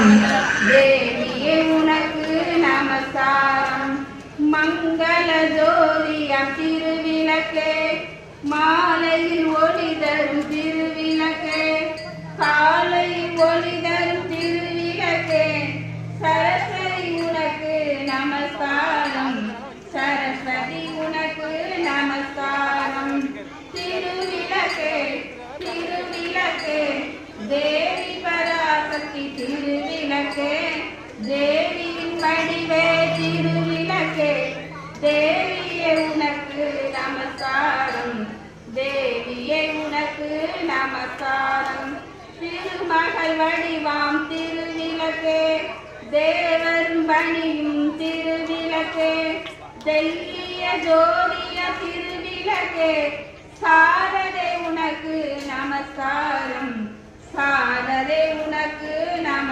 தேவியே உனக்கு நமஸ்காரம். மங்கள ஜோதியம் திருவிளக்கே, மாலையில் ஒளி தரும் திருவிளக்கே, காலையில் ஒளி தரும் திருவிளக்கே, சரஸ்வதி உனக்கு நமஸ்காரம். சரஸ்வதி உனக்கு நமஸ்காரம். திருவிளக்கே திருவிளக்கே, தேவி பராசக்தி திருவிளக்கே, தேவியின் வடிவே திருவிளக்கே, தேவியே உனக்கு நமஸ்காரம். தேவியே உனக்கு நமஸ்காரம். திருமகள் வடிவாம் திருவிளக்கே, தேவரும் பணியும் திருவிளக்கே, தெய்வீய ஜோதிய திருவிளக்கே, சாரதே உனக்கு நமஸ்காரம். சாரதே உனக்கு நமஸ்காரம்.